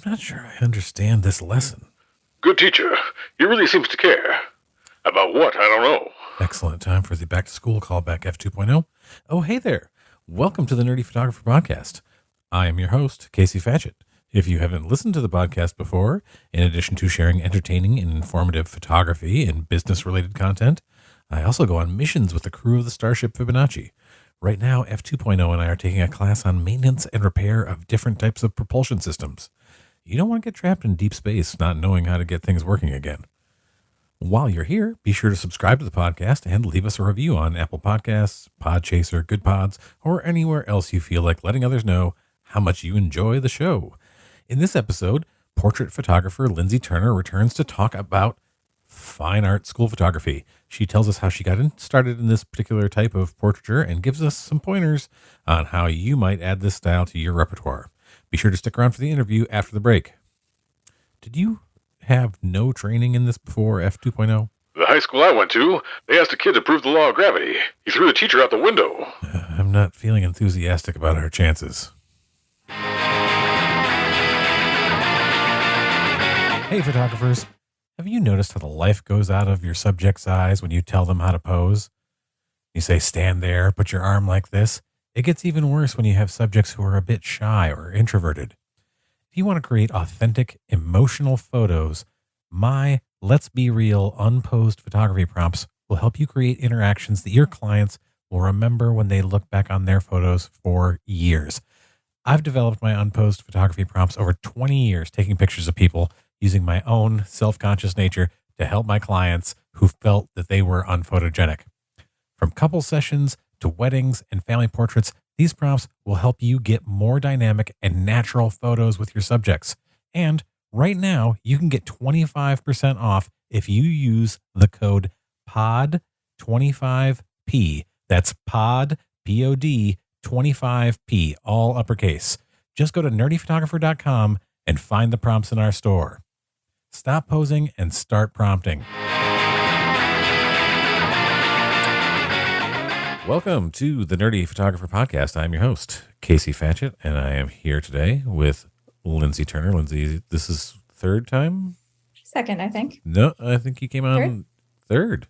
I'm not sure I understand this lesson. Good teacher. He really seems to care. About what? I don't know. Excellent time for the back to school callback F 2.0. Oh, hey there. Welcome to the Nerdy Photographer Podcast. I am your host, Casey Fatchett. If you haven't listened to the podcast before, in addition to sharing entertaining and informative photography and business-related content, I also go on missions with the crew of the Starship Fibonacci. Right now, F 2.0 and I are taking a class on maintenance and repair of different types of propulsion systems. You don't want to get trapped in deep space not knowing how to get things working again. While you're here, be sure to subscribe to the podcast and leave us a review on Apple Podcasts, Podchaser, Good Pods, or anywhere else you feel like letting others know how much you enjoy the show. In this episode, portrait photographer Lindsey Turner returns to talk about fine art school photography. She tells us how she got started in this particular type of portraiture and gives us some pointers on how you might add this style to your repertoire. Be sure to stick around for the interview after the break. Did you have no training in this before F 2.0? The high school I went to, they asked a kid to prove the law of gravity. He threw the teacher out the window. I'm not feeling enthusiastic about our chances. Hey, photographers. Have you noticed how the life goes out of your subject's eyes when you tell them how to pose? You say, stand there, put your arm like this. It gets even worse when you have subjects who are a bit shy or introverted. If you want to create authentic, emotional photos, my Let's Be Real unposed photography prompts will help you create interactions that your clients will remember when they look back on their photos for years. I've developed my unposed photography prompts over 20 years, taking pictures of people using my own self-conscious nature to help my clients who felt that they were unphotogenic. From couple sessions to weddings and family portraits, these prompts will help you get more dynamic and natural photos with your subjects. And right now, you can get 25% off if you use the code POD25P. That's POD, P-O-D, 25P, all uppercase. Just go to nerdyphotographer.com and find the prompts in our store. Stop posing and start prompting. Welcome to the Nerdy Photographer Podcast. I'm your host, Casey Fatchett, and I am here today with Lindsey Turner. Lindsey, this is third time? Second, I think. No, I think you came on third.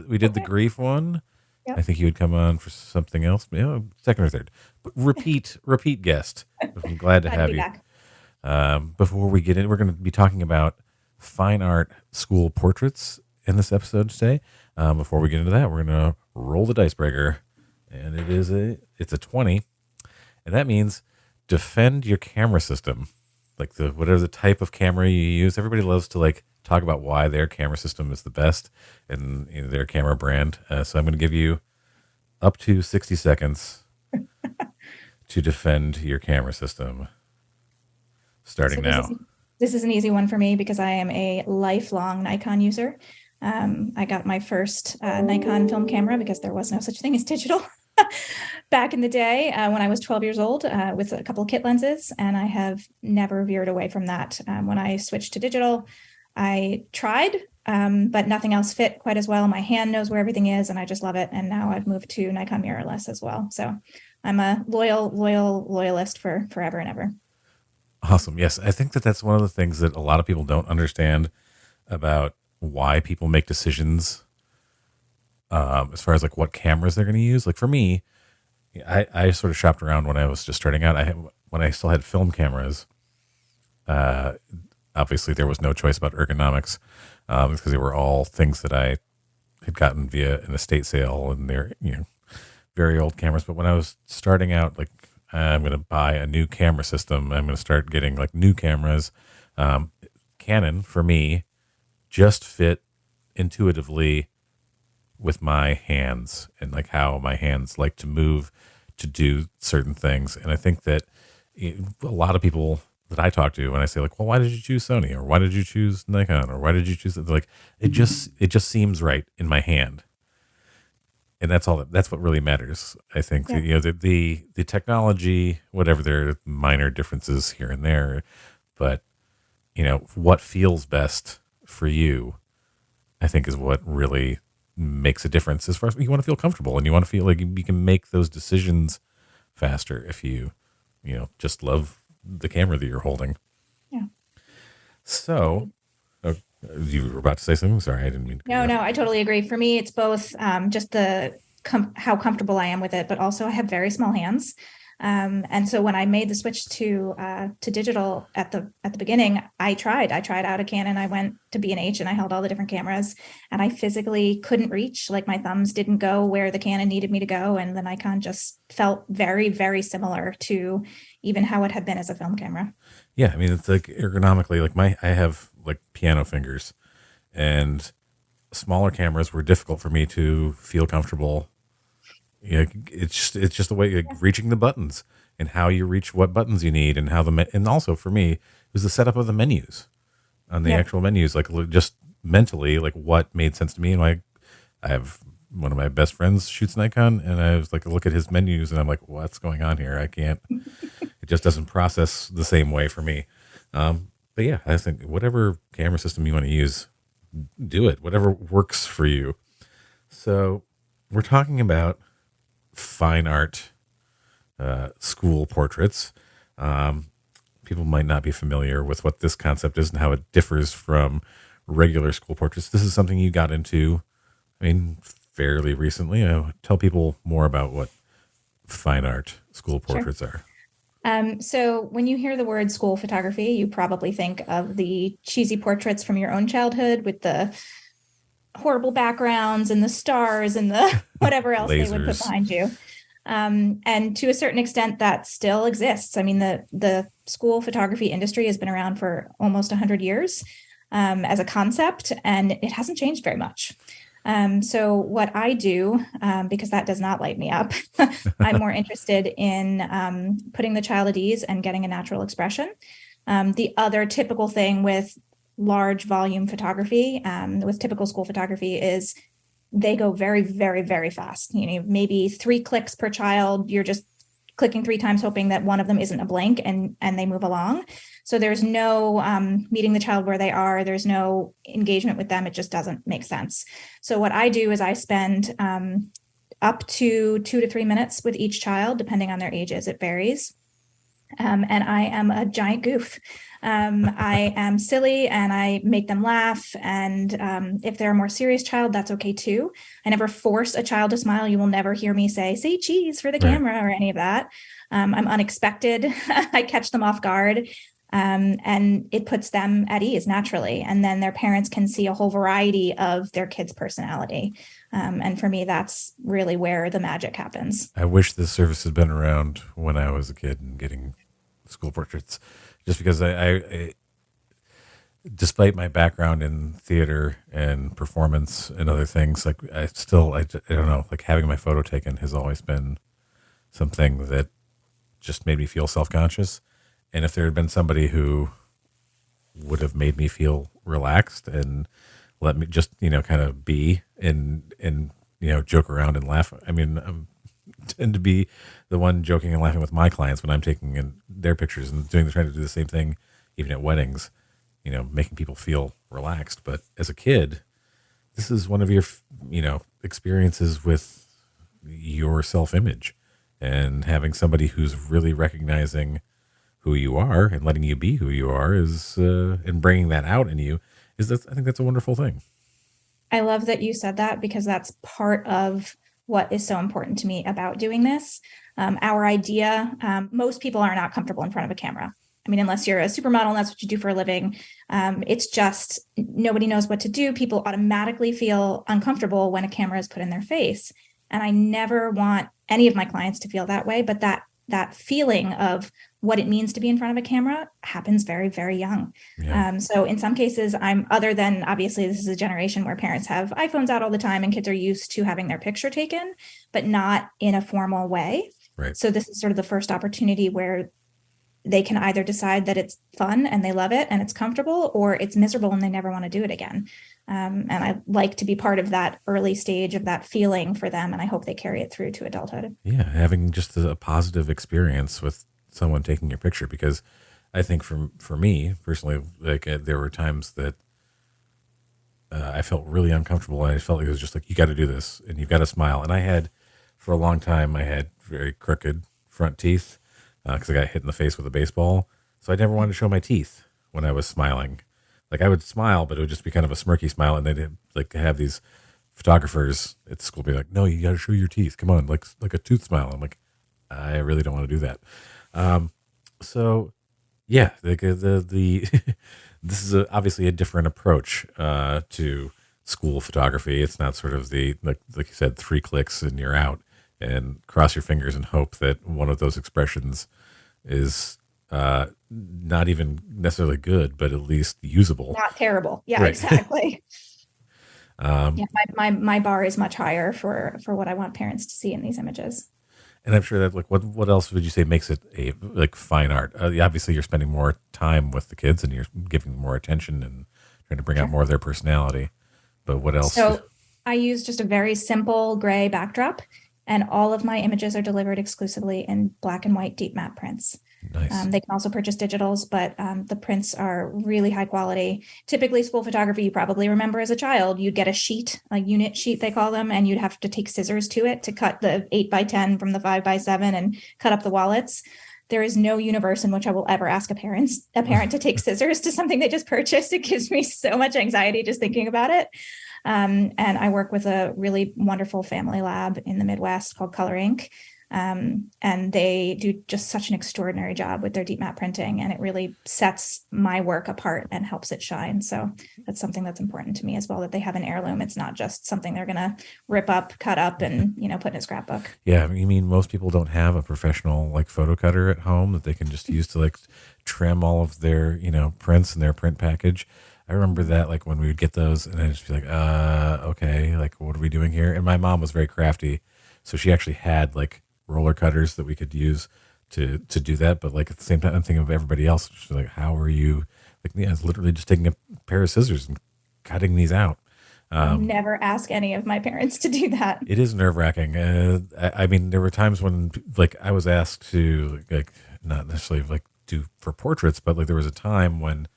We did the grief one. Yep. I think you would come on for something else. Second or third. But repeat guest. I'm glad to have you. Before we get in, we're going to be talking about fine art school portraits in this episode today. Before we get into that, we're going to roll the dice breaker, and it's a 20, and that means defend your camera system, like whatever the type of camera you use. Everybody loves to talk about why their camera system is the best and their camera brand. So I'm going to give you up to 60 seconds to defend your camera system. Starting now. This is an easy one for me because I am a lifelong Nikon user. I got my first Nikon film camera because there was no such thing as digital back in the day when I was 12 years old with a couple of kit lenses, and I have never veered away from that. When I switched to digital, I tried, but nothing else fit quite as well. My hand knows where everything is, and I just love it. And now I've moved to Nikon mirrorless as well. So I'm a loyalist for forever and ever. Awesome. Yes, I think that's one of the things that a lot of people don't understand about why people make decisions as far as what cameras they're going to use. Like for me, I sort of shopped around when I was just starting out. When I still had film cameras, obviously there was no choice about ergonomics because they were all things that I had gotten via an estate sale, and they're very old cameras. But when I was starting out, I'm going to buy a new camera system. I'm going to start getting new cameras. Canon, for me, just fit intuitively with my hands and how my hands like to move to do certain things. And I think that a lot of people that I talk to, when I say well, why did you choose Sony, or why did you choose Nikon, or why did you choose it? It just seems right in my hand. And that's all. That's what really matters. I think the technology, whatever, there are minor differences here and there, but what feels best for you, I think, is what really makes a difference. As far as you want to feel comfortable, and you want to feel like you can make those decisions faster if you just love the camera that you're holding. So, oh, you were about to say something? Sorry, I didn't mean to cut you No, off. I totally agree. For me, it's both just how comfortable I am with it, but also I have very small hands. And so when I made the switch to digital at the beginning, I tried out a Canon. I went to B&H and I held all the different cameras, and I physically couldn't reach. Like, my thumbs didn't go where the Canon needed me to go, and the Nikon just felt very, very similar to even how it had been as a film camera. Yeah, I mean, it's like ergonomically, like I have like piano fingers, and smaller cameras were difficult for me to feel comfortable. Yeah, it's just the way, like, reaching the buttons and how you reach what buttons you need, and how and also for me it was the setup of the menus on the Yep. actual menus, like just mentally, like what made sense to me. And like, I have one of my best friends shoots Nikon, and I was like, look at his menus, and I'm like, what's going on here? I can't. It just doesn't process the same way for me. But yeah, I think whatever camera system you want to use, do it. Whatever works for you. So we're talking about fine art school portraits. People might not be familiar with what this concept is and how it differs from regular school portraits. This is something you got into, I mean, fairly recently. Tell people more about what fine art school portraits are. So when you hear the word school photography, you probably think of the cheesy portraits from your own childhood with the horrible backgrounds and the stars and the whatever else they would put Lasers. behind you. And to a certain extent, that still exists. I mean, the school photography industry has been around for almost 100 years as a concept, and it hasn't changed very much. So what I do, because that does not light me up, I'm more interested in putting the child at ease and getting a natural expression. The other typical thing with large volume photography, with typical school photography, is they go very, very, very fast. You know, maybe 3 clicks per child. You're just clicking 3 times, hoping that one of them isn't a blank, and they move along. So there's no meeting the child where they are. There's no engagement with them. It just doesn't make sense. So what I do is I spend up to 2 to 3 minutes with each child, depending on their ages. It varies. And I am a giant goof. I am silly and I make them laugh. And if they're a more serious child, that's okay too. I never force a child to smile. You will never hear me say cheese for the camera or any of that. I'm unexpected. I catch them off guard. And it puts them at ease naturally. And then their parents can see a whole variety of their kid's personality. And for me, that's really where the magic happens. I wish this service had been around when I was a kid and getting school portraits, just because I despite my background in theater and performance and other things, like I don't know, like having my photo taken has always been something that just made me feel self-conscious. And if there had been somebody who would have made me feel relaxed and let me just, kind of be and joke around and laugh. I mean, I tend to be the one joking and laughing with my clients when I'm taking in their pictures and trying to do the same thing, even at weddings, making people feel relaxed. But as a kid, this is one of your, experiences with your self-image, and having somebody who's really recognizing who you are and letting you be who you are is, and bringing that out in you I think that's a wonderful thing. I love that you said that, because that's part of what is so important to me about doing this. Our idea, most people are not comfortable in front of a camera. I mean, unless you're a supermodel and that's what you do for a living, it's just nobody knows what to do. People automatically feel uncomfortable when a camera is put in their face. And I never want any of my clients to feel that way, but that feeling of what it means to be in front of a camera happens very, very young. Yeah. So in some cases, other than, obviously, this is a generation where parents have iPhones out all the time and kids are used to having their picture taken, but not in a formal way. Right. So this is sort of the first opportunity where they can either decide that it's fun and they love it and it's comfortable, or it's miserable and they never want to do it again. And I like to be part of that early stage of that feeling for them. And I hope they carry it through to adulthood. Yeah. Having just a positive experience with someone taking your picture, because I think for me personally, like there were times that I felt really uncomfortable, and I felt like it was just like, you got to do this and you've got to smile. And I had, for a long time, I had very crooked front teeth because I got hit in the face with a baseball. So I never wanted to show my teeth when I was smiling. like I would smile, but it would just be kind of a smirky smile. And they'd like have these photographers at school be like, no, you got to show your teeth. Come on. Like a tooth smile. I'm like, I really don't want to do that. So yeah, the this is obviously a different approach to school photography. It's not sort of the like you said, 3 clicks and you're out, and cross your fingers and hope that one of those expressions is not even necessarily good, but at least usable. Not terrible. Yeah, Right. exactly. Yeah, my bar is much higher for what I want parents to see in these images. And I'm sure that like what else would you say makes it a like fine art? Obviously, you're spending more time with the kids and you're giving more attention and trying to bring out more of their personality. But what else? So I use just a very simple gray backdrop, and all of my images are delivered exclusively in black and white deep matte prints. Nice. They can also purchase digitals, but the prints are really high quality. Typically, school photography, you probably remember as a child, you'd get a sheet, a unit sheet, they call them, and you'd have to take scissors to it to cut the 8x10 from the 5x7 and cut up the wallets. There is no universe in which I will ever ask a parent to take scissors to something they just purchased. It gives me so much anxiety just thinking about it. And I work with a really wonderful family lab in the Midwest called Color Inc. And they do just such an extraordinary job with their deep matte printing, and it really sets my work apart and helps it shine. So that's something that's important to me as well, that they have an heirloom. It's not just something they're going to rip up, cut up, and, put in a scrapbook. Yeah. You mean most people don't have a professional like photo cutter at home that they can just use to like trim all of their, prints in their print package? I remember that like when we would get those and I'd just be like, okay, like what are we doing here? And my mom was very crafty. So she actually had like roller cutters that we could use to do that. But like at the same time, I'm thinking of everybody else. Just like, how are you? Like, yeah, it's literally just taking a pair of scissors and cutting these out. Never ask any of my parents to do that. It is nerve wracking. I mean, there were times when like I was asked to like not necessarily like do for portraits, but like there was a time when,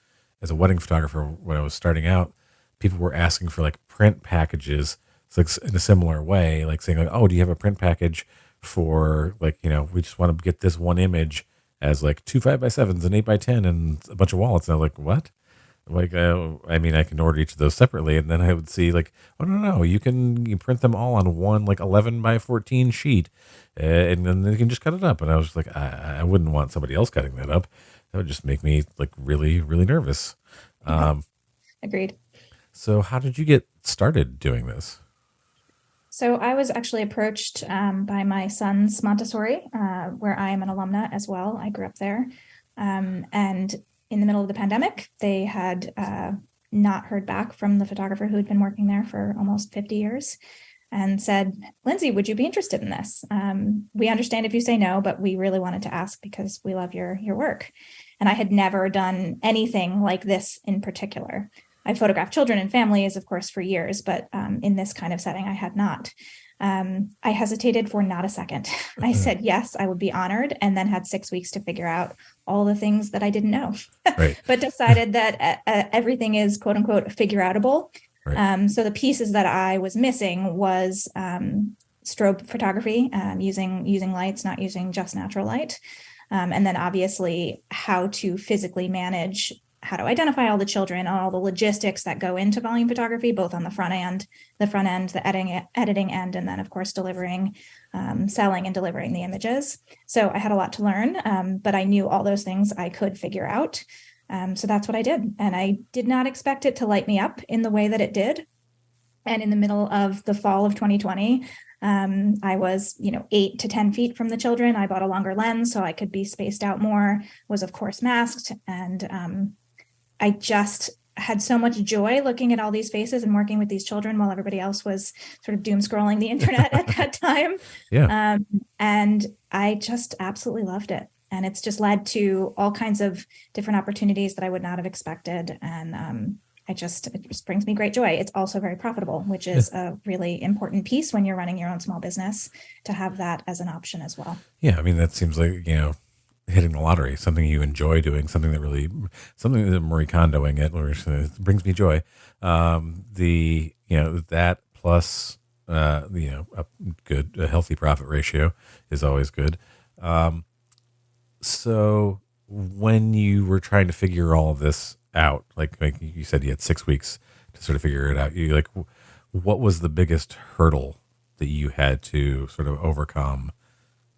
as a wedding photographer, when I was starting out, people were asking for like print packages. It's like in a similar way, like saying like, oh, do you have a print package for like, we just want to get this one image as like 2 5x7s and 8x10 and a bunch of wallets. And I was like, what? Like, I mean, I can order each of those separately. And then I would see like, oh, no, you print them all on one like 11x14 sheet. And then you can just cut it up. And I was just like, I wouldn't want somebody else cutting that up. That would just make me like really, really nervous. Agreed. So how did you get started doing this? So I was actually approached by my son's Montessori, where I am an alumna as well. I grew up there. And in the middle of the pandemic, they had not heard back from the photographer who had been working there for almost 50 years and said, Lindsey, would you be interested in this? We understand if you say no, but we really wanted to ask because we love your work. And I had never done anything like this in particular. I photographed children and families, of course, for years, but in this kind of setting, I had not. I hesitated for not a second. I said, yes, I would be honored, and then had 6 weeks to figure out all the things that I didn't know, Right. but decided that everything is quote unquote figure outable. Right. So the pieces that I was missing was strobe photography, using lights, not using just natural light. And then obviously how to physically manage, how to identify all the children, all the logistics that go into volume photography, both on the front end, the editing end, and then of course delivering, selling and delivering the images. So I had a lot to learn, but I knew all those things I could figure out. So that's what I did. And I did not expect it to light me up in the way that it did. And in the middle of the fall of 2020, I was, 8 to 10 feet from the children. I bought a longer lens so I could be spaced out more, was of course masked. And I just had so much joy looking at all these faces and working with these children while everybody else was sort of doom scrolling the internet at that time. Yeah. And I just absolutely loved it. And it's just led to all kinds of different opportunities that I would not have expected. And it just brings me great joy. It's also very profitable, which is a really important piece when you're running your own small business, to have that as an option as well. Yeah. I mean, that seems like, hitting the lottery, something you enjoy doing, something that Marie Kondoing it, or it brings me joy. That plus, a healthy profit ratio is always good. So when you were trying to figure all of this out? Like you said, you had 6 weeks to sort of figure it out. What was the biggest hurdle that you had to sort of overcome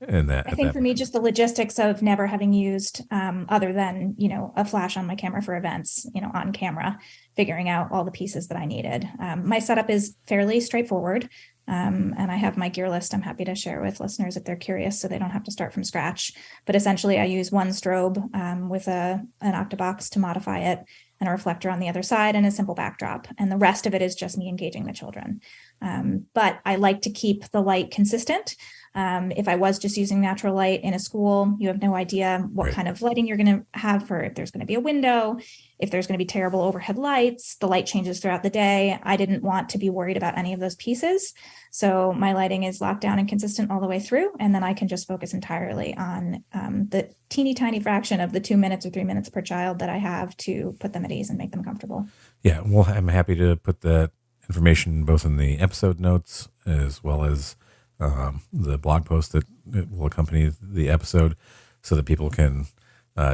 in that? I think for me, just the logistics of never having used other than, a flash on my camera for events, on camera, figuring out all the pieces that I needed. My setup is fairly straightforward. And I have my gear list I'm happy to share with listeners if they're curious, so they don't have to start from scratch. But essentially, I use one strobe with an octabox to modify it, and a reflector on the other side, and a simple backdrop. And the rest of it is just me engaging the children. But I like to keep the light consistent. If I was just using natural light in a school, you have no idea what kind of lighting you're going to have for if there's going to be a window, if there's going to be terrible overhead lights, the light changes throughout the day. I didn't want to be worried about any of those pieces. So my lighting is locked down and consistent all the way through. And then I can just focus entirely on the teeny tiny fraction of the 2 minutes or 3 minutes per child that I have to put them at ease and make them comfortable. Yeah, well, I'm happy to put that information both in the episode notes as well as the blog post that will accompany the episode so that people can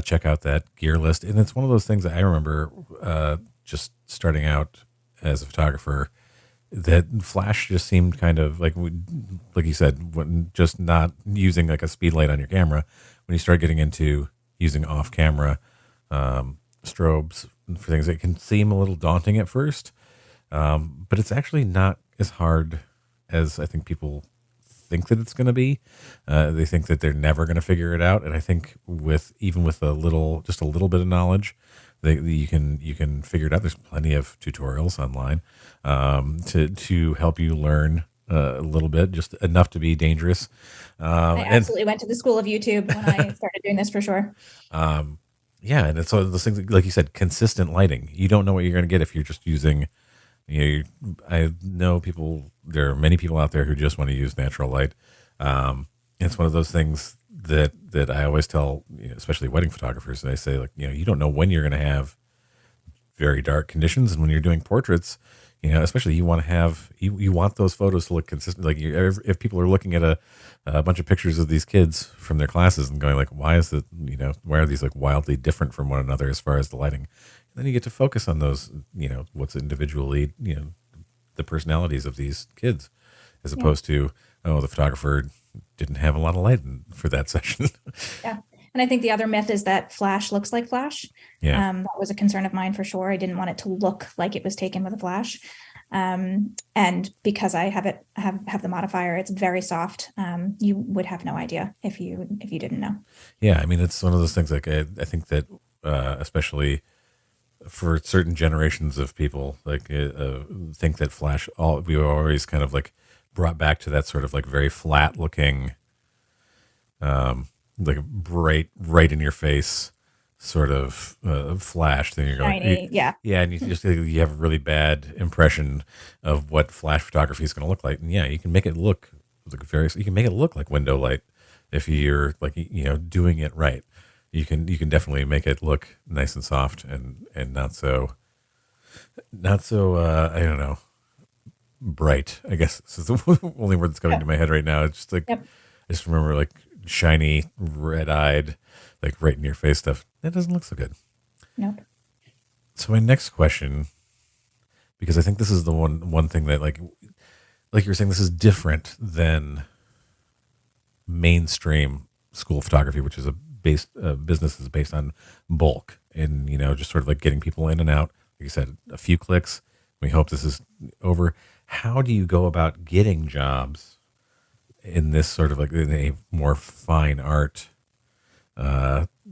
check out that gear list. And it's one of those things that I remember just starting out as a photographer, that flash just seemed kind of like you said, when just not using like a speed light on your camera. When you start getting into using off camera strobes for things, it can seem a little daunting at first, but it's actually not as hard as I think people think that it's going to be. They think that they're never going to figure it out, and I think even with just a little bit of knowledge, you can figure it out. There's plenty of tutorials online to help you learn a little bit, just enough to be dangerous. I absolutely went to the school of YouTube when I started doing this, for sure. Yeah, and it's one of those things, like you said, consistent lighting. You don't know what you're going to get if you're just using. I know there are many people out there who just want to use natural light. It's one of those things that I always tell, especially wedding photographers, and I say, like, you don't know when you're going to have very dark conditions, and when you're doing portraits, especially you want to have you want those photos to look consistent. Like if people are looking at a bunch of pictures of these kids from their classes and going like, why are these like wildly different from one another as far as the lighting? And then you get to focus on those, what's individually, the personalities of these kids, as opposed to, the photographer didn't have a lot of light for that session. Yeah. And I think the other myth is that flash looks like flash. Yeah. That was a concern of mine for sure. I didn't want it to look like it was taken with a flash. And because I have the modifier, it's very soft. You would have no idea if you didn't know. Yeah. I mean, it's one of those things, like, I think that, especially for certain generations of people, like, think that flash, we were always kind of like brought back to that sort of like very flat looking, like a bright, right in your face sort of flash. Then you're Shiny, yeah, and you have a really bad impression of what flash photography is going to look like. And yeah, you can make it look like window light if you're like doing it right. You can definitely make it look nice and soft and not so I don't know, bright, I guess. This is the only word that's coming to my head right now. It's just like, Yep. I just remember like shiny, red-eyed, like right in your face stuff. That doesn't look so good. Nope. So my next question, because I think this is the one thing that like you were saying, this is different than mainstream school photography, which is a business that's based on bulk and just sort of like getting people in and out. Like you said, a few clicks. We hope this is over. How do you go about getting jobs in this sort of like in a more fine art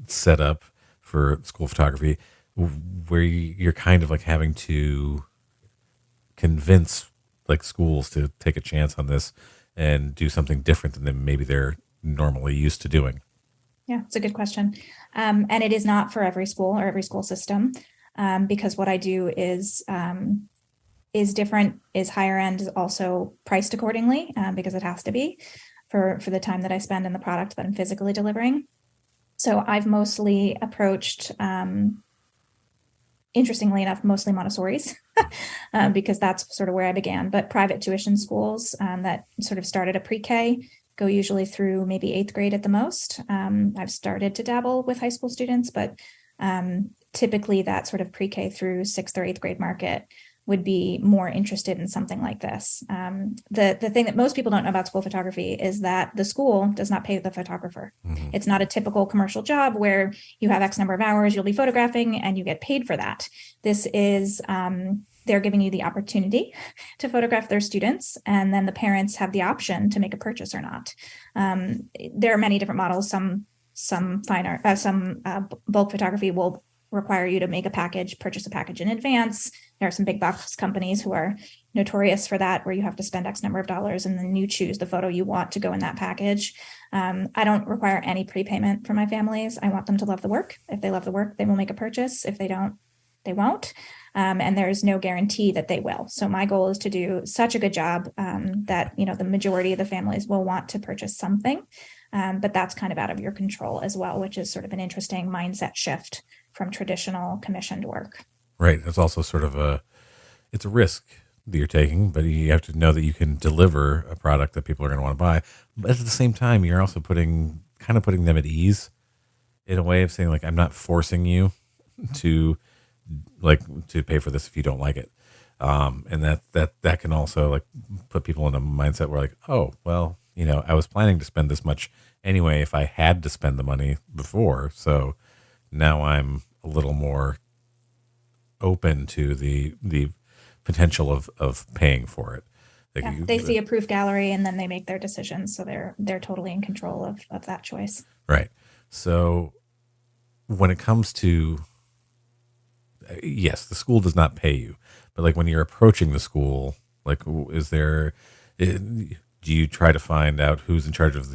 setup for school photography, where you're kind of like having to convince like schools to take a chance on this and do something different than maybe they're normally used to doing? Yeah, it's a good question. And it is not for every school or every school system, because what I do is different, is higher end, is also priced accordingly, because it has to be for the time that I spend in the product that I'm physically delivering. So I've mostly approached, interestingly enough, mostly Montessori's, because that's sort of where I began. But private tuition schools that sort of started a pre-K go usually through maybe 8th grade at the most. I've started to dabble with high school students, but typically that sort of pre-K through 6th or 8th grade market would be more interested in something like this. The thing that most people don't know about school photography is that the school does not pay the photographer. Mm-hmm. It's not a typical commercial job where you have X number of hours you'll be photographing and you get paid for that. This is they're giving you the opportunity to photograph their students, and then the parents have the option to make a purchase or not. There are many different models. Some fine art, some bulk photography will require you to make a package, purchase a package in advance. There are some big box companies who are notorious for that, where you have to spend X number of dollars and then you choose the photo you want to go in that package. I don't require any prepayment for my families. I want them to love the work. If they love the work, they will make a purchase. If they don't, they won't. And there's no guarantee that they will. So my goal is to do such a good job that, the majority of the families will want to purchase something. But that's kind of out of your control as well, which is sort of an interesting mindset shift from traditional commissioned work. Right. It's also sort of it's a risk that you're taking, but you have to know that you can deliver a product that people are going to want to buy. But at the same time, you're also putting them at ease in a way of saying, like, I'm not forcing you to pay for this if you don't like it. And that can also like put people in a mindset where like, oh, well, I was planning to spend this much anyway if I had to spend the money before. So now I'm a little more open to the potential of paying for it. Like they see a proof gallery and then they make their decisions. So they're totally in control of that choice. Right. So when it comes to, yes, the school does not pay you, but like when you're approaching the school, like do you try to find out who's in charge of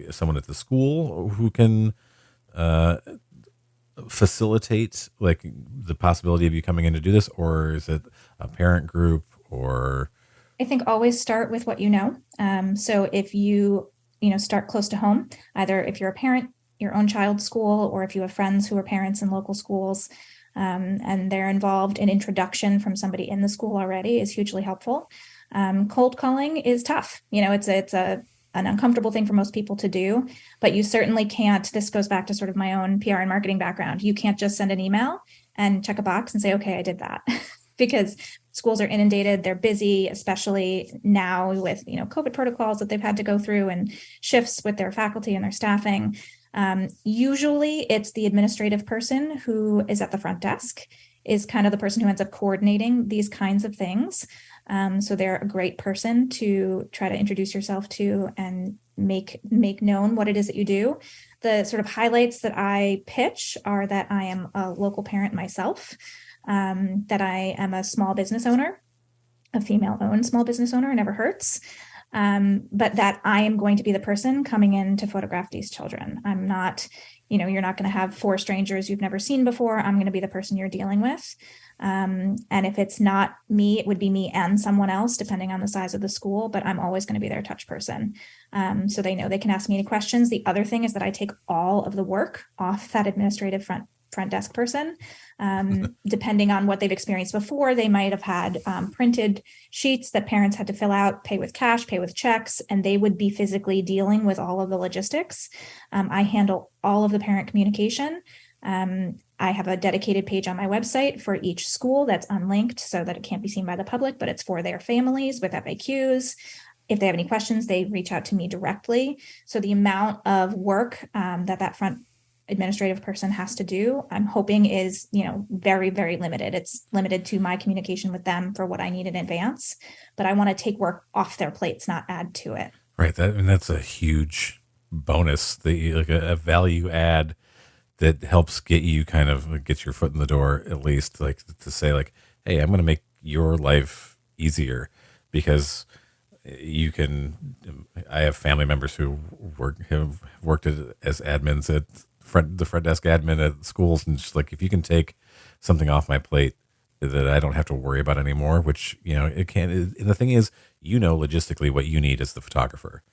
someone at the school who can facilitate like the possibility of you coming in to do this, or is it a parent group? Or I think always start with what you know. So if you start close to home, either if you're a parent, your own child's school, or if you have friends who are parents in local schools, and they're involved, an introduction from somebody in the school already is hugely helpful. Cold calling is tough. It's an uncomfortable thing for most people to do, but you certainly can't. This goes back to sort of my own PR and marketing background. You can't just send an email and check a box and say, okay, I did that. Because schools are inundated, they're busy, especially now with COVID protocols that they've had to go through and shifts with their faculty and their staffing. Usually it's the administrative person who is at the front desk is kind of the person who ends up coordinating these kinds of things. So they're a great person to try to introduce yourself to and make known what it is that you do. The sort of highlights that I pitch are that I am a local parent myself, that I am a small business owner, a female-owned small business owner, never hurts. But that I am going to be the person coming in to photograph these children. I'm not, you're not going to have 4 strangers you've never seen before. I'm going to be the person you're dealing with. And if it's not me, it would be me and someone else, depending on the size of the school, but I'm always going to be their touch person. So they know they can ask me any questions. The other thing is that I take all of the work off that administrative front desk person. Depending on what they've experienced before, they might have had printed sheets that parents had to fill out, pay with cash, pay with checks, and they would be physically dealing with all of the logistics. I handle all of the parent communication. I have a dedicated page on my website for each school that's unlinked so that it can't be seen by the public, but it's for their families with FAQs. If they have any questions, they reach out to me directly. So the amount of work that front administrative person has to do, I'm hoping is, very, very limited. It's limited to my communication with them for what I need in advance, but I want to take work off their plates, not add to it. Right. That's a huge bonus, a value add that helps get you kind of get your foot in the door, at least, like to say like, hey, I'm going to make your life easier because you can. I have family members who have worked as admins at the front desk admin at schools, and just like, if you can take something off my plate that I don't have to worry about anymore, which it can. And the thing is, logistically what you need as the photographer.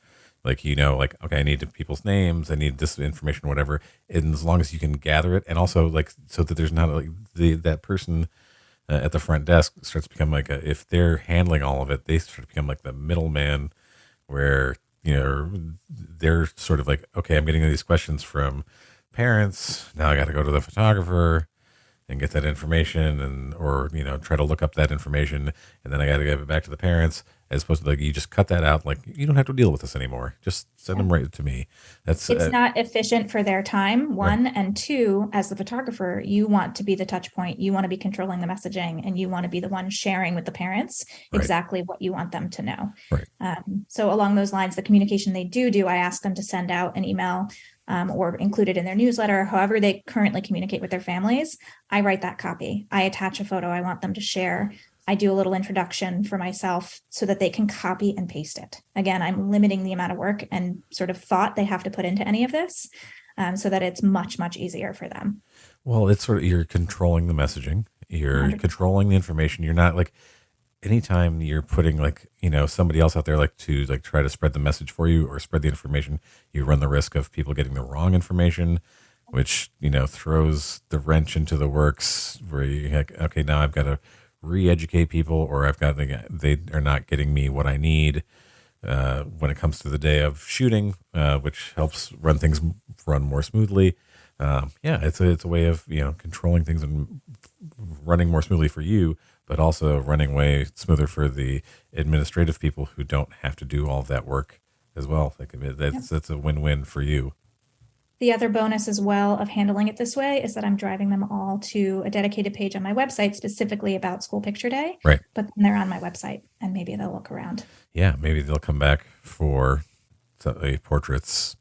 Like, like, okay, I need people's names, I need this information, whatever. And as long as you can gather it, and also like, so that there's not like that person at the front desk starts to become like if they're handling all of it, they start to become like the middleman where, they're sort of like, okay, I'm getting these questions from parents. Now I got to go to the photographer and get that information or try to look up that information, and then I got to give it back to the parents, as opposed to like you just cut that out. Like, you don't have to deal with this anymore. Just send them right to me. That's It's not efficient for their time, one, Right. and two, as the photographer, you want to be the touch point. You want to be controlling the messaging, and you want to be the one sharing with the parents Right. exactly what you want them to know. Right. So along those lines, the communication they do, I ask them to send out an email or include it in their newsletter, however they currently communicate with their families. I write that copy. I attach a photo I want them to share. I do a little introduction for myself so that they can copy and paste it. Again, I'm limiting the amount of work and sort of thought they have to put into any of this so that it's much, much easier for them. Well, it's sort of, you're controlling the messaging, you're 100%. controlling the information. You're not like, anytime you're putting like, somebody else out there like to like try to spread the message for you or spread the information, you run the risk of people getting the wrong information, which, throws the wrench into the works where you like, okay, now I've got to re-educate people, or they are not getting me what I need when it comes to the day of shooting, which helps run more smoothly. It's a way of controlling things and running more smoothly for you, but also running way smoother for the administrative people who don't have to do all of that work as well. Like, that's a win-win for you. The other bonus as well of handling it this way is that I'm driving them all to a dedicated page on my website specifically about School Picture Day. Right. But then they're on my website and maybe they'll look around. Yeah, maybe they'll come back for portraits,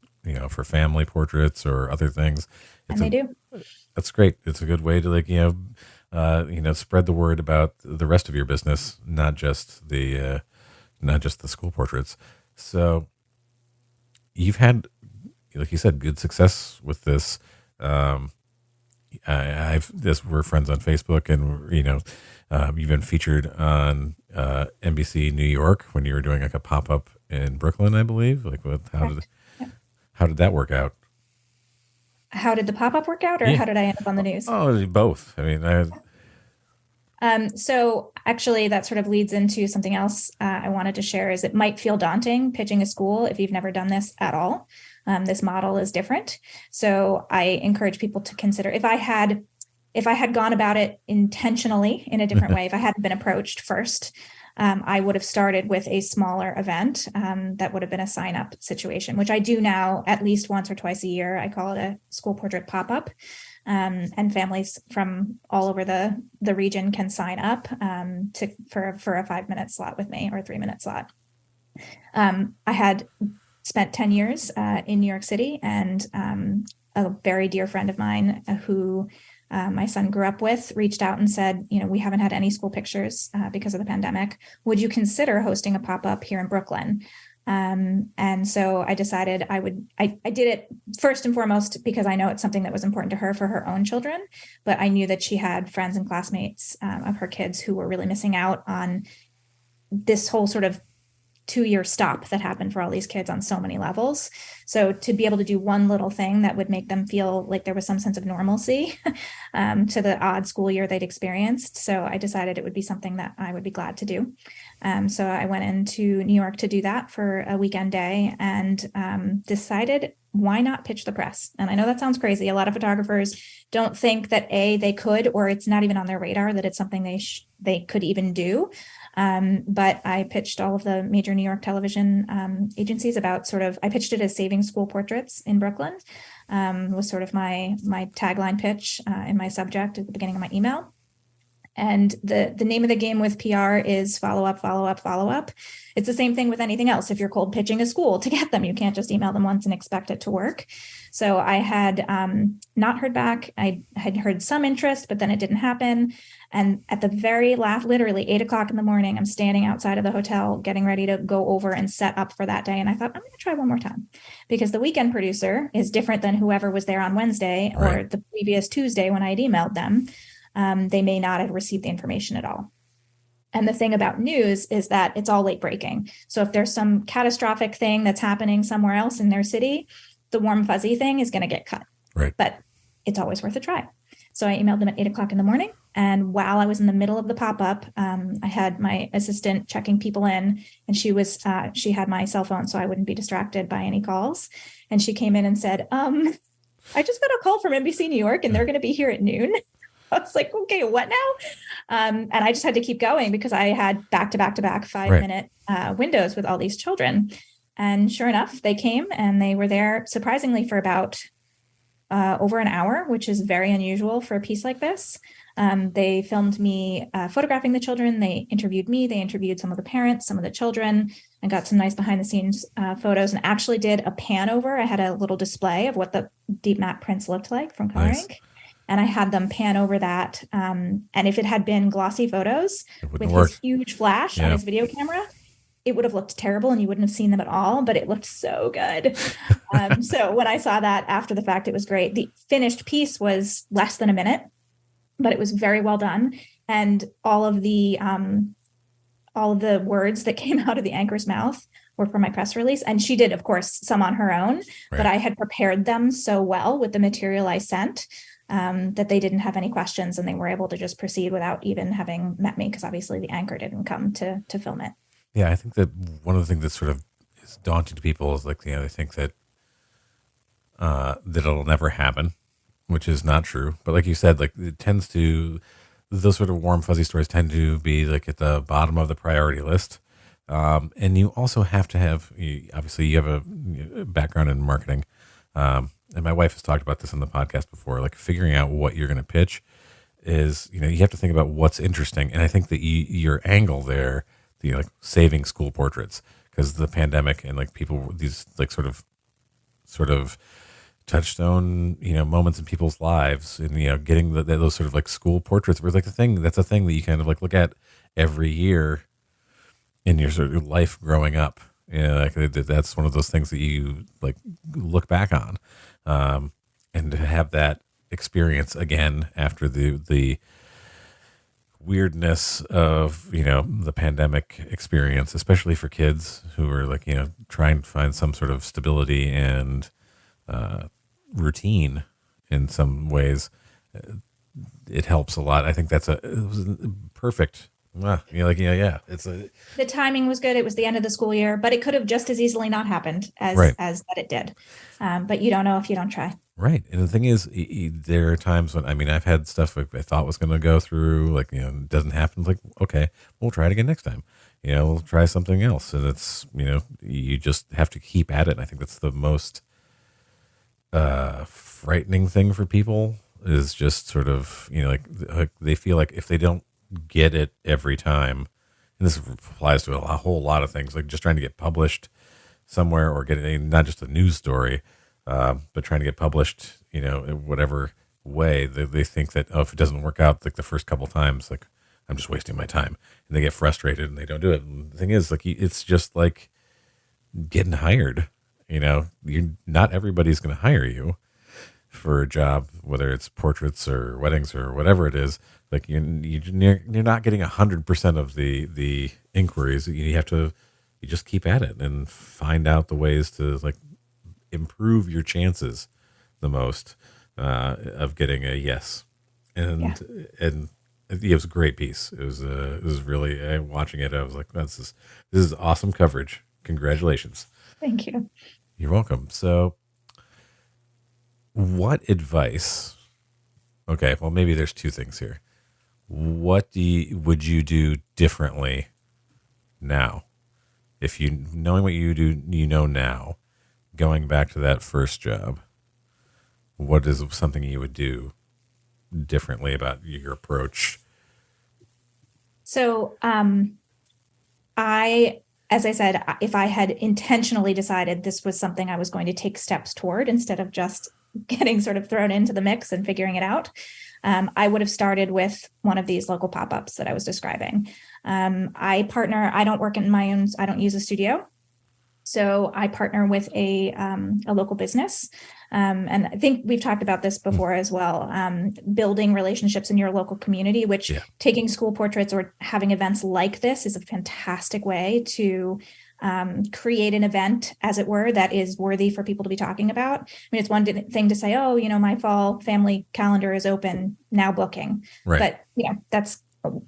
for family portraits or other things. And they do. That's great. It's a good way to spread the word about the rest of your business, not just the school portraits. So you've had, like you said, good success with this. We're friends on Facebook, and you've been featured on NBC New York when you were doing like a pop up in Brooklyn, I believe. Like, how did that work out? How did the pop-up work out, or how did I end up on the news? Oh, both. I mean, so actually that sort of leads into something else I wanted to share. Is it might feel daunting pitching a school if you've never done this at all. This model is different. So I encourage people to consider, if I had gone about it intentionally in a different way, if I hadn't been approached first, I would have started with a smaller event that would have been a sign-up situation, which I do now at least once or twice a year. I call it a school portrait pop-up, and families from all over the region can sign up for a 5-minute slot with me or a 3-minute slot. I had spent 10 years in New York City, and a very dear friend of mine who my son grew up with reached out and said, we haven't had any school pictures because of the pandemic. Would you consider hosting a pop-up here in Brooklyn? And so I decided I did it first and foremost because I know it's something that was important to her for her own children, but I knew that she had friends and classmates of her kids who were really missing out on this whole sort of 2-year stop that happened for all these kids on so many levels. So to be able to do one little thing that would make them feel like there was some sense of normalcy to the odd school year they'd experienced. So I decided it would be something that I would be glad to do. So I went into New York to do that for a weekend day and decided, why not pitch the press? And I know that sounds crazy. A lot of photographers don't think that they could, or it's not even on their radar that it's something they could even do. But I pitched all of the major New York television agencies about I pitched it as saving school portraits in Brooklyn, was sort of my tagline pitch in my subject at the beginning of my email. And the name of the game with PR is follow up, follow up, follow up. It's the same thing with anything else. If you're cold pitching a school to get them, you can't just email them once and expect it to work. So I had not heard back. I had heard some interest, but then it didn't happen. And at the very last, literally 8:00 in the morning, I'm standing outside of the hotel getting ready to go over and set up for that day. And I thought, I'm going to try one more time, because the weekend producer is different than whoever was there on Wednesday or the previous Tuesday when I had emailed them. They may not have received the information at all. And the thing about news is that it's all late breaking. So if there's some catastrophic thing that's happening somewhere else in their city, the warm fuzzy thing is going to get cut. Right. But it's always worth a try. So I emailed them at 8:00 in the morning. And while I was in the middle of the pop-up, I had my assistant checking people in, and she had my cell phone so I wouldn't be distracted by any calls. And she came in and said, I just got a call from NBC New York and they're going to be here at noon. I was like, okay, what now? And I just had to keep going because I had back to back to back 5-minute windows with all these children. And sure enough, they came and they were there surprisingly for about over an hour, which is very unusual for a piece like this. They filmed me photographing the children. They interviewed me. They interviewed some of the parents, some of the children, and got some nice behind the scenes photos, and actually did a pan over. I had a little display of what the deep matte prints looked like from coloring. Nice. And I had them pan over that. And if it had been glossy photos with his huge flash on his video camera, it would have looked terrible and you wouldn't have seen them at all, but it looked so good. So when I saw that after the fact, it was great. The finished piece was less than a minute, but it was very well done. And all of the words that came out of the anchor's mouth were for my press release. And she did, of course, some on her own, but I had prepared them so well with the material I sent that they didn't have any questions and they were able to just proceed without even having met me, because obviously the anchor didn't come to film it. Yeah, I think that one of the things that sort of is daunting to people is like, they think that that it'll never happen, which is not true. But like you said, like those sort of warm, fuzzy stories tend to be like at the bottom of the priority list. And you also have to have, obviously you have a background in marketing. And my wife has talked about this on the podcast before, like figuring out what you're going to pitch is, you have to think about what's interesting. And I think that your angle there, like saving school portraits, because the pandemic and like people, these like sort of touchstone, moments in people's lives, and getting those sort of like school portraits was like that's a thing that you kind of like look at every year in your sort of life growing up. Like that's one of those things that you like look back on, and to have that experience again after the weirdness of the pandemic experience, especially for kids who are like trying to find some sort of stability and routine in some ways. It helps a lot. I think it was perfect. The timing was good. It was the end of the school year, but it could have just as easily not happened as that it did. But you don't know if you don't try. Right. And the thing is, there are times when, I've had stuff I thought was going to go through, like, it doesn't happen. Like, okay, we'll try it again next time. We'll try something else. And it's, you just have to keep at it. And I think that's the most frightening thing for people is just sort of, like they feel like if they don't get it every time, and this applies to a whole lot of things, like just trying to get published somewhere or getting not just a news story, but trying to get published, in whatever way, they think that, if it doesn't work out like the first couple times, like I'm just wasting my time, and they get frustrated and they don't do it. And the thing is, like, it's just like getting hired. Not everybody's going to hire you for a job, whether it's portraits or weddings or whatever it is. Like you're not getting 100% of the inquiries. You just keep at it and find out the ways to like improve your chances the most of getting a yes. And it was a great piece. It was really, watching it, I was like, this is awesome coverage. Congratulations. Thank you. You're welcome. So what advice, okay, well, maybe there's two things here. What would you do differently now? If knowing what you do, now, going back to that first job, what is something you would do differently about your approach? So, as I said, if I had intentionally decided this was something I was going to take steps toward instead of just getting sort of thrown into the mix and figuring it out, I would have started with one of these local pop-ups that I was describing. I don't work in my own, I don't use a studio. So I partner with a local business. And I think we've talked about this before as well, building relationships in your local community, which taking school portraits or having events like this is a fantastic way to create an event, as it were, that is worthy for people to be talking about. I mean, it's one thing to say, my fall family calendar is open, now booking. Right. But, that's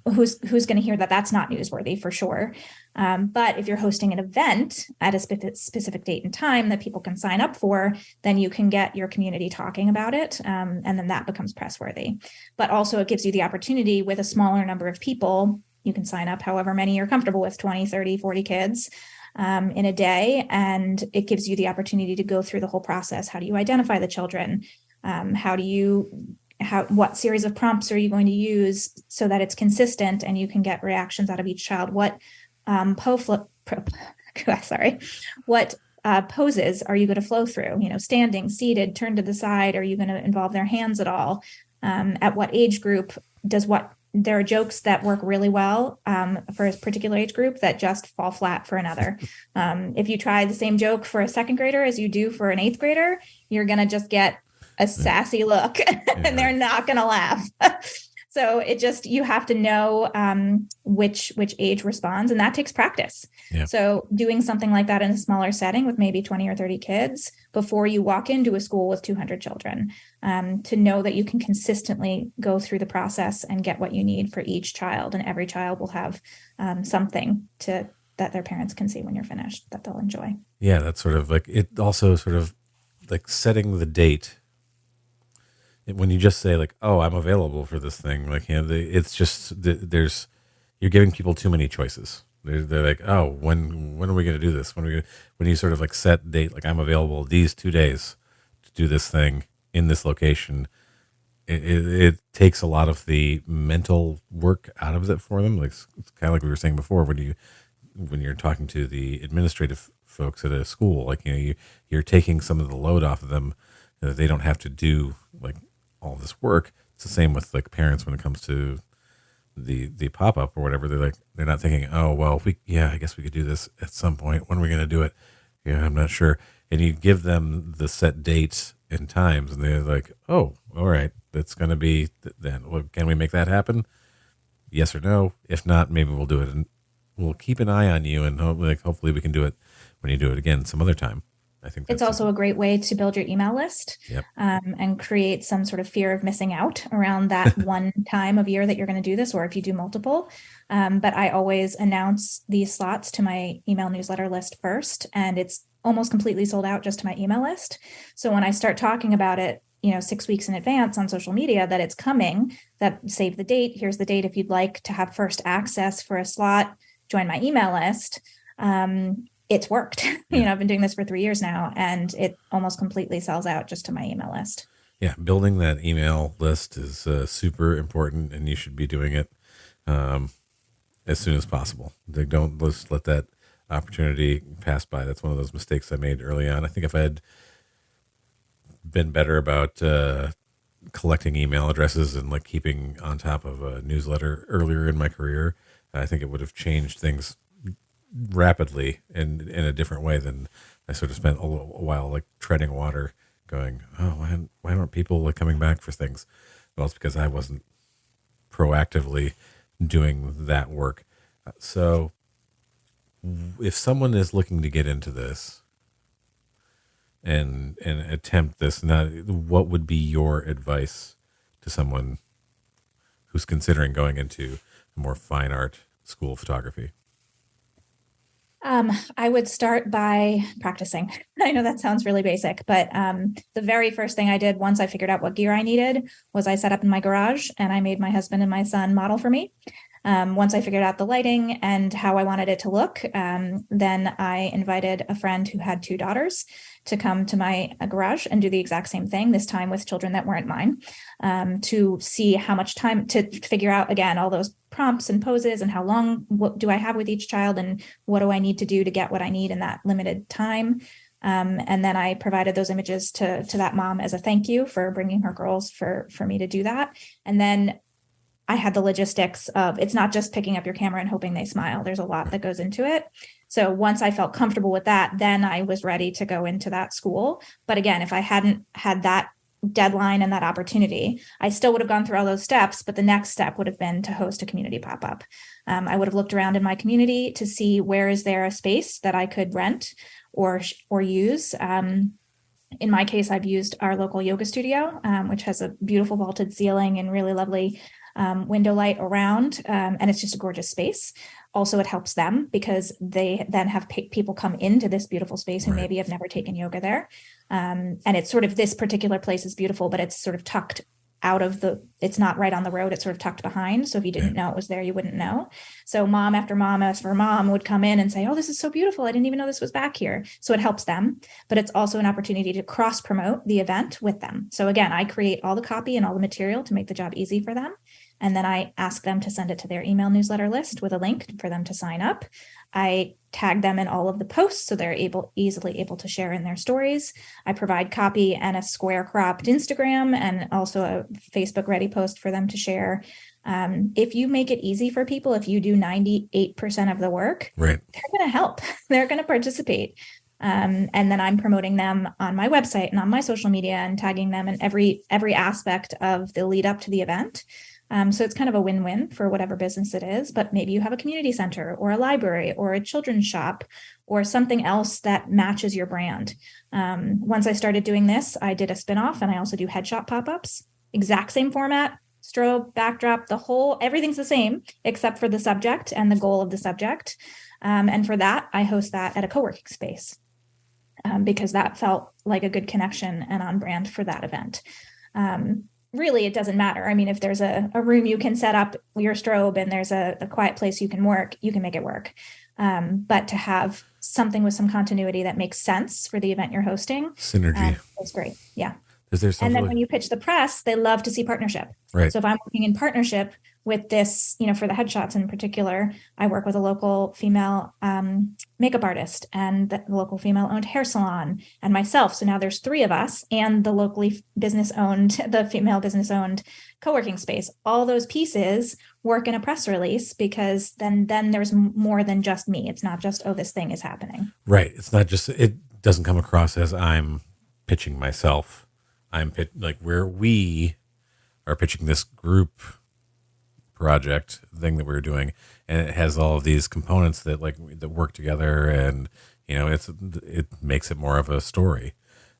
who's going to hear that that's not newsworthy for sure. But if you're hosting an event at a specific date and time that people can sign up for, then you can get your community talking about it. And then that becomes press worthy. But also it gives you the opportunity with a smaller number of people. You can sign up however many you're comfortable with, 20, 30, 40 kids in a day. And it gives you the opportunity to go through the whole process. How do you identify the children? What series of prompts are you going to use so that it's consistent and you can get reactions out of each child? What poses are you going to flow through? Standing, seated, turned to the side. Are you going to involve their hands at all? At what age group there are jokes that work really well for a particular age group that just fall flat for another. If you try the same joke for a second grader as you do for an eighth grader, you're going to just get a sassy look and they're not going to laugh. So you have to know which age responds, and that takes practice. Yeah. So doing something like that in a smaller setting with maybe 20 or 30 kids before you walk into a school with 200 children, to know that you can consistently go through the process and get what you need for each child, and every child will have something that their parents can see when you're finished that they'll enjoy. Yeah, that's sort of like it. Also, sort of like setting the date. When you just say like, "Oh, I'm available for this thing," like it's just you're giving people too many choices. They're like, "Oh, when are we going to do this? When you sort of like set date, like I'm available these 2 days to do this thing in this location." It takes a lot of the mental work out of it for them. Like it's kind of like we were saying before, when you're talking to the administrative folks at a school, like you're taking some of the load off of them. They don't have to do like all this work. It's the same with like parents when it comes to the pop-up or whatever. They're not thinking, oh, well, I guess we could do this at some point. When are we going to do it? Yeah, I'm not sure. And you give them the set dates and times, and they're like, oh, all right, that's going to be then. Well, can we make that happen? Yes or no? If not, maybe we'll do it. And we'll keep an eye on you, and hopefully we can do it when you do it again some other time. I think it's also a great way to build your email list. Yep. And create some sort of fear of missing out around that one time of year that you're going to do this, or if you do multiple. But I always announce these slots to my email newsletter list first, and it's almost completely sold out just to my email list. So when I start talking about it, 6 weeks in advance on social media that it's coming, that save the date, here's the date if you'd like to have first access for a slot, join my email list. It's worked. I've been doing this for 3 years now, and it almost completely sells out just to my email list. Yeah, building that email list is super important, and you should be doing it as soon as possible. Don't just let that opportunity pass by. That's one of those mistakes I made early on. I think if I had been better about collecting email addresses and like keeping on top of a newsletter earlier in my career, I think it would have changed things rapidly and in a different way than I sort of spent a while like treading water going, oh, why aren't people like coming back for things? Well, it's because I wasn't proactively doing that work. So if someone is looking to get into this and attempt this, what would be your advice to someone who's considering going into a more fine art school of photography? I would start by practicing. I know that sounds really basic, but the very first thing I did once I figured out what gear I needed was I set up in my garage and I made my husband and my son model for me. Once I figured out the lighting and how I wanted it to look, then I invited a friend who had 2 daughters to come to my garage and do the exact same thing, this time with children that weren't mine, to see how much time to figure out, again, all those prompts and poses and how long what do I have with each child and what do I need to do to get what I need in that limited time. And then I provided those images to that mom as a thank you for bringing her girls for me to do that. And then I had the logistics of, it's not just picking up your camera and hoping they smile. There's a lot that goes into it. So once I felt comfortable with that, then I was ready to go into that school. But again, if I hadn't had that deadline and that opportunity, I still would have gone through all those steps, but the next step would have been to host a community pop-up. I would have looked around in my community to see where is there a space that I could rent or use. In my case, I've used our local yoga studio, which has a beautiful vaulted ceiling and really lovely window light around, and it's just a gorgeous space. Also, it helps them because they then have people come into this beautiful space who Right. maybe have never taken yoga there. And it's sort of, this particular place is beautiful, but it's sort of tucked out of it's not right on the road. It's sort of tucked behind. So if you didn't know it was there, you wouldn't know. So mom after mom after mom would come in and say, oh, this is so beautiful. I didn't even know this was back here. So it helps them, but it's also an opportunity to cross promote the event with them. So again, I create all the copy and all the material to make the job easy for them. And then I ask them to send it to their email newsletter list with a link for them to sign up. I tag them in all of the posts so they're easily able to share in their stories. I provide copy and a square cropped Instagram and also a Facebook ready post for them to share. If you make it easy for people, if you do 98% of the work, Right. they're going to help. They're going to participate. And then I'm promoting them on my website and on my social media and tagging them in every aspect of the lead up to the event. So it's kind of a win-win for whatever business it is, but maybe you have a community center or a library or a children's shop or something else that matches your brand. Once I started doing this, I did a spinoff, and I also do headshot pop-ups, exact same format, strobe, backdrop, everything's the same except for the subject and the goal of the subject. And for that, I host that at a co-working space because that felt like a good connection and on brand for that event. Really, it doesn't matter. I mean, if there's a room you can set up your strobe and there's a quiet place you can work, you can make it work. But to have something with some continuity that makes sense for the event you're hosting, Synergy. is great. Yeah. And then when you pitch the press, they love to see partnership. Right. So if I'm working in partnership with this, for the headshots in particular, I work with a local female makeup artist and the local female owned hair salon and myself. So now there's 3 of us and the female business owned co-working space. All those pieces work in a press release because then there's more than just me. It's not just, oh, this thing is happening. Right. It's not just, it doesn't come across as I'm pitching myself. Where we are pitching this group project thing that we're doing, and it has all of these components that work together, and it makes it more of a story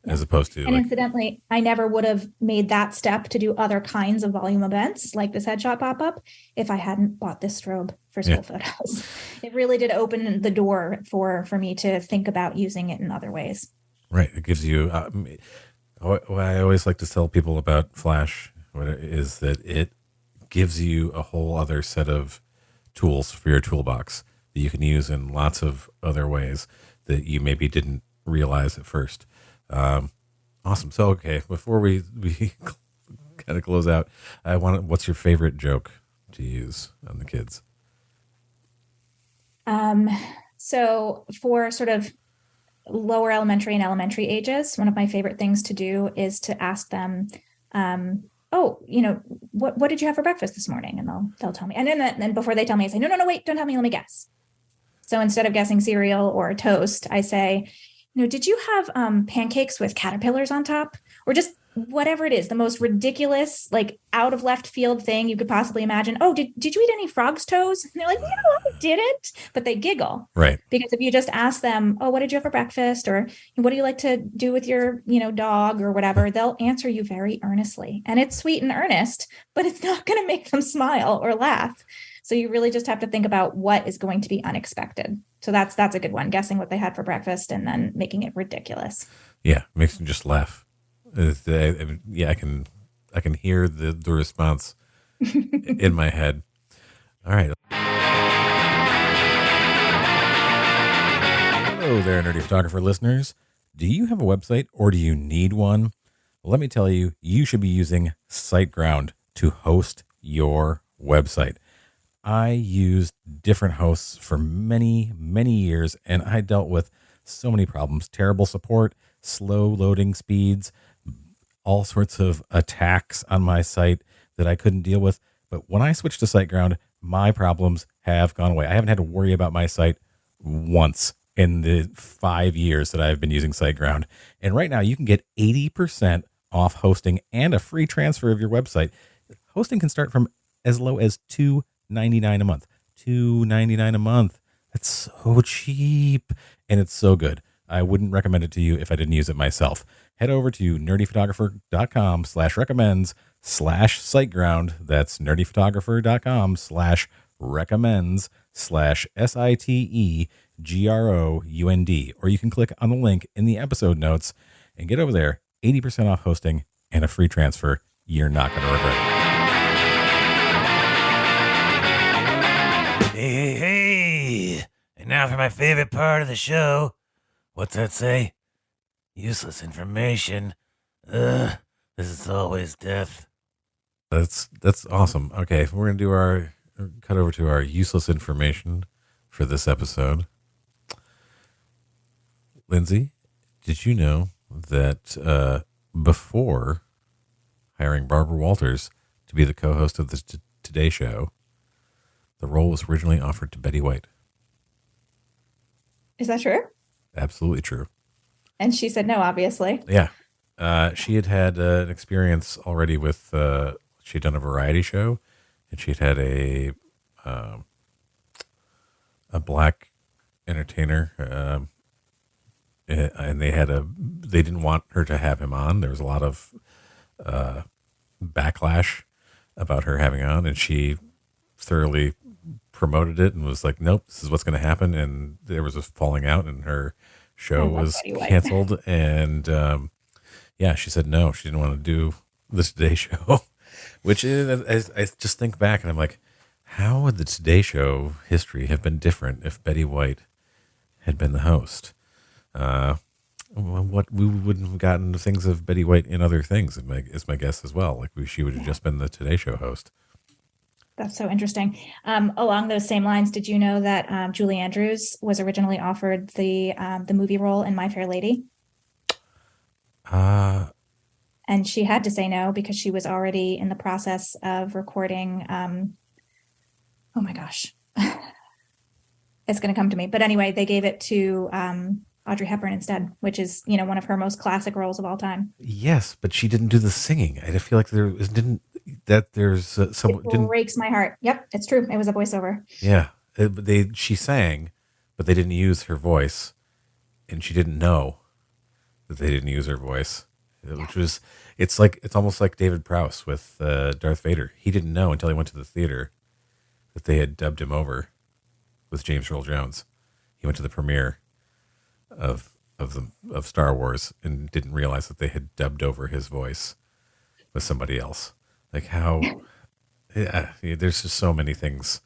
as opposed to. And incidentally, I never would have made that step to do other kinds of volume events like this headshot pop-up if I hadn't bought this strobe for school photos. It really did open the door for me to think about using it in other ways. Right. It gives you. What I always like to tell people about Flash is that it gives you a whole other set of tools for your toolbox that you can use in lots of other ways that you maybe didn't realize at first. Awesome. So, okay, before we kind of close out, what's your favorite joke to use on the kids? So for sort of lower elementary and elementary ages, one of my favorite things to do is to ask them, what did you have for breakfast this morning? And they'll tell me. And then before they tell me, I say, no, wait, don't tell me. Let me guess. So instead of guessing cereal or toast, I say, did you have pancakes with caterpillars on top, or just whatever it is, the most ridiculous, out of left field thing you could possibly imagine? Oh, did you eat any frog's toes? And they're like, no, I didn't. But they giggle. Right. Because if you just ask them, oh, what did you have for breakfast? Or what do you like to do with your, dog or whatever? They'll answer you very earnestly. And it's sweet and earnest, but it's not going to make them smile or laugh. So you really just have to think about what is going to be unexpected. So that's a good one, guessing what they had for breakfast and then making it ridiculous. Yeah, makes them just laugh. I can hear the response in my head. All right. Hello there, Nerdy Photographer listeners. Do you have a website or do you need one? Well, let me tell you, you should be using SiteGround to host your website. I used different hosts for many, many years, and I dealt with so many problems. Terrible support, slow loading speeds, all sorts of attacks on my site that I couldn't deal with. But when I switched to SiteGround, my problems have gone away. I haven't had to worry about my site once in the 5 years that I've been using SiteGround. And right now you can get 80% off hosting and a free transfer of your website. Hosting can start from as low as $2.99 a month. $2.99 a month. That's so cheap. And it's so good. I wouldn't recommend it to you if I didn't use it myself. Head over to nerdyphotographer.com/recommends/siteground. That's nerdyphotographer.com/recommends/siteground. Or you can click on the link in the episode notes and get over there. 80% off hosting and a free transfer. You're not going to regret it. Hey, hey, hey. And now for my favorite part of the show. What's that say? Useless information. This is always death. That's awesome. Okay, we're going to cut over to our useless information for this episode. Lindsey, did you know that before hiring Barbara Walters to be the co-host of the Today Show, the role was originally offered to Betty White? Is that true? Absolutely true. And she said no, obviously. Yeah. She had an experience already with, she'd done a variety show, and she'd had a black entertainer, and they didn't want her to have him on. There was a lot of backlash about her having on, and she thoroughly promoted it and was like, nope, this is what's going to happen. And there was a falling out, and her show was canceled. And she said no, she didn't want to do the Today Show, which is, I just think back and I'm like, how would the Today Show history have been different if Betty White had been the host? What we wouldn't have gotten the things of Betty White in other things is my guess as well. Like she would have just been the Today Show host. That's so interesting. Along those same lines, did you know that Julie Andrews was originally offered the movie role in My Fair Lady? And she had to say no because she was already in the process of recording. Oh my gosh, it's going to come to me. But anyway, they gave it to Audrey Hepburn instead, which is one of her most classic roles of all time. Yes, but she didn't do the singing. I feel like It breaks my heart. Yep, it's true. It was a voiceover. Yeah, she sang, but they didn't use her voice, and she didn't know that they didn't use her voice, which was it's almost like David Prowse with Darth Vader. He didn't know until he went to the theater that they had dubbed him over with James Earl Jones. He went to the premiere of Star Wars and didn't realize that they had dubbed over his voice with somebody else. Like how, there's just so many things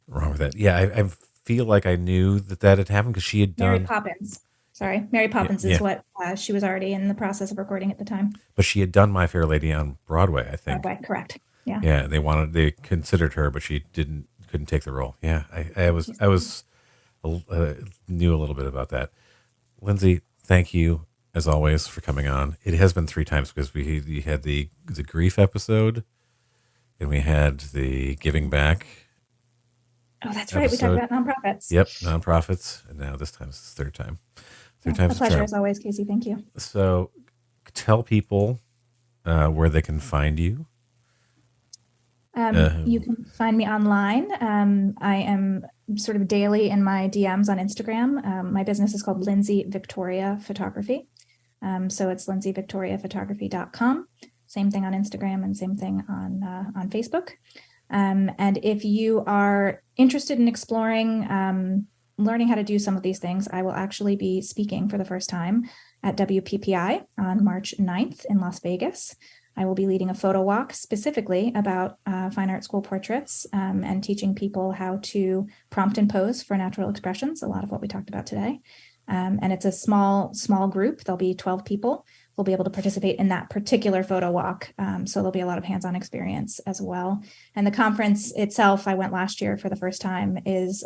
wrong with that. Yeah, I feel like I knew that had happened because she had done Mary Poppins. Sorry, Mary Poppins is what she was already in the process of recording at the time. But she had done My Fair Lady on Broadway, I think. Broadway, correct. Yeah. Yeah, they considered her, but she couldn't take the role. Yeah, I knew a little bit about that. Lindsey, thank you as always for coming on. It has been 3 times because we had the grief episode, and we had the giving back. Oh, that's right. We talked about nonprofits. Yep, nonprofits, and now this time it's the 3rd time. Third time's a pleasure as always, Casey. Thank you. So, tell people where they can find you. You can find me online. I am sort of daily in my DMs on Instagram. My business is called Lindsey Victoria Photography. So it's lindseyvictoriaphotography.com. Same thing on Instagram and same thing on Facebook. And if you are interested in exploring, learning how to do some of these things, I will actually be speaking for the first time at WPPI on March 9th in Las Vegas. I will be leading a photo walk specifically about fine art school portraits and teaching people how to prompt and pose for natural expressions, a lot of what we talked about today. And it's a small group. There'll be 12 people. We'll be able to participate in that particular photo walk. So there'll be a lot of hands-on experience as well. And the conference itself, I went last year for the first time, is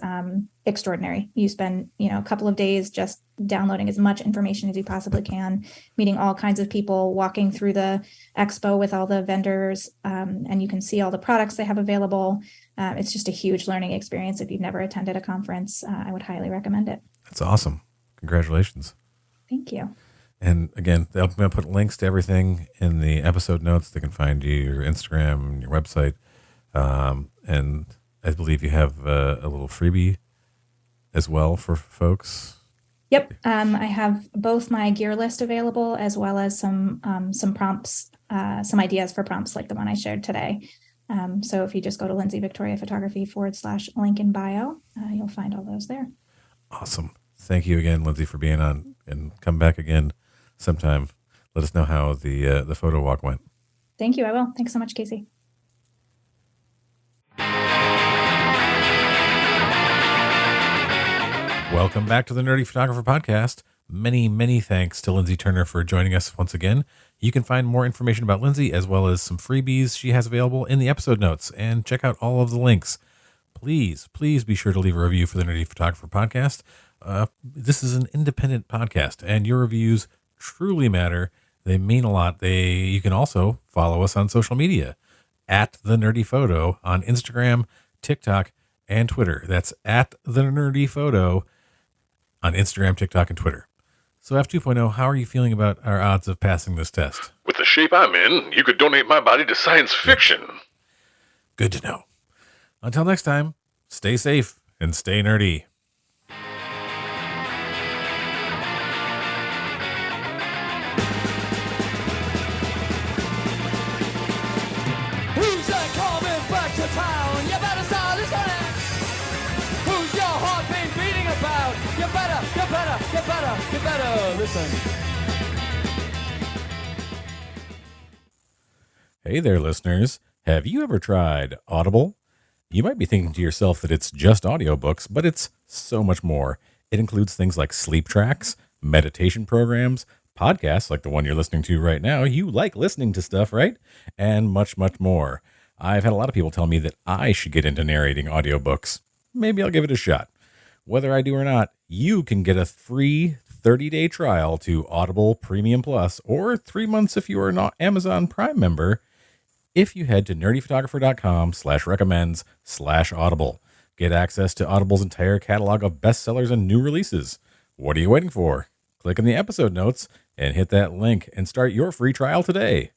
extraordinary. You spend, a couple of days just downloading as much information as you possibly can, meeting all kinds of people, walking through the expo with all the vendors, and you can see all the products they have available. It's just a huge learning experience. If you've never attended a conference, I would highly recommend it. That's awesome. Congratulations. Thank you. And again, I'm going to put links to everything in the episode notes. They can find you, your Instagram, your website. And I believe you have a little freebie as well for folks. Yep. I have both my gear list available as well as some prompts, some ideas for prompts like the one I shared today. So if you just go to Lindsey Victoria Photography /link in bio, you'll find all those there. Awesome. Thank you again, Lindsey, for being on, and come back again sometime. Let us know how the photo walk went. Thank you. I will. Thanks so much, Casey. Welcome back to the Nerdy Photographer Podcast. Many, many thanks to Lindsey Turner for joining us once again. You can find more information about Lindsey as well as some freebies she has available in the episode notes, and check out all of the links. Please be sure to leave a review for the Nerdy Photographer Podcast. This is an independent podcast, and your reviews truly matter. They mean a lot. You can also follow us on social media at The Nerdy Photo on Instagram, TikTok, and Twitter. That's at The Nerdy Photo on Instagram, TikTok, and Twitter. So F2.0, how are you feeling about our odds of passing this test? With the shape I'm in, you could donate my body to science fiction. Good to know. Until next time, stay safe and stay nerdy. Who's that coming back to town? You better start listening. Who's your heart been beating about? You better listen. Hey there, listeners. Have you ever tried Audible? You might be thinking to yourself that it's just audiobooks, but it's so much more. It includes things like sleep tracks, meditation programs, podcasts like the one you're listening to right now. You like listening to stuff, right? And much, much more. I've had a lot of people tell me that I should get into narrating audiobooks. Maybe I'll give it a shot. Whether I do or not, you can get a free 30-day trial to Audible Premium Plus, or 3 months if you are an Amazon Prime member, if you head to nerdyphotographer.com/recommends/audible. Get access to Audible's entire catalog of bestsellers and new releases. What are you waiting for? Click in the episode notes and hit that link and start your free trial today.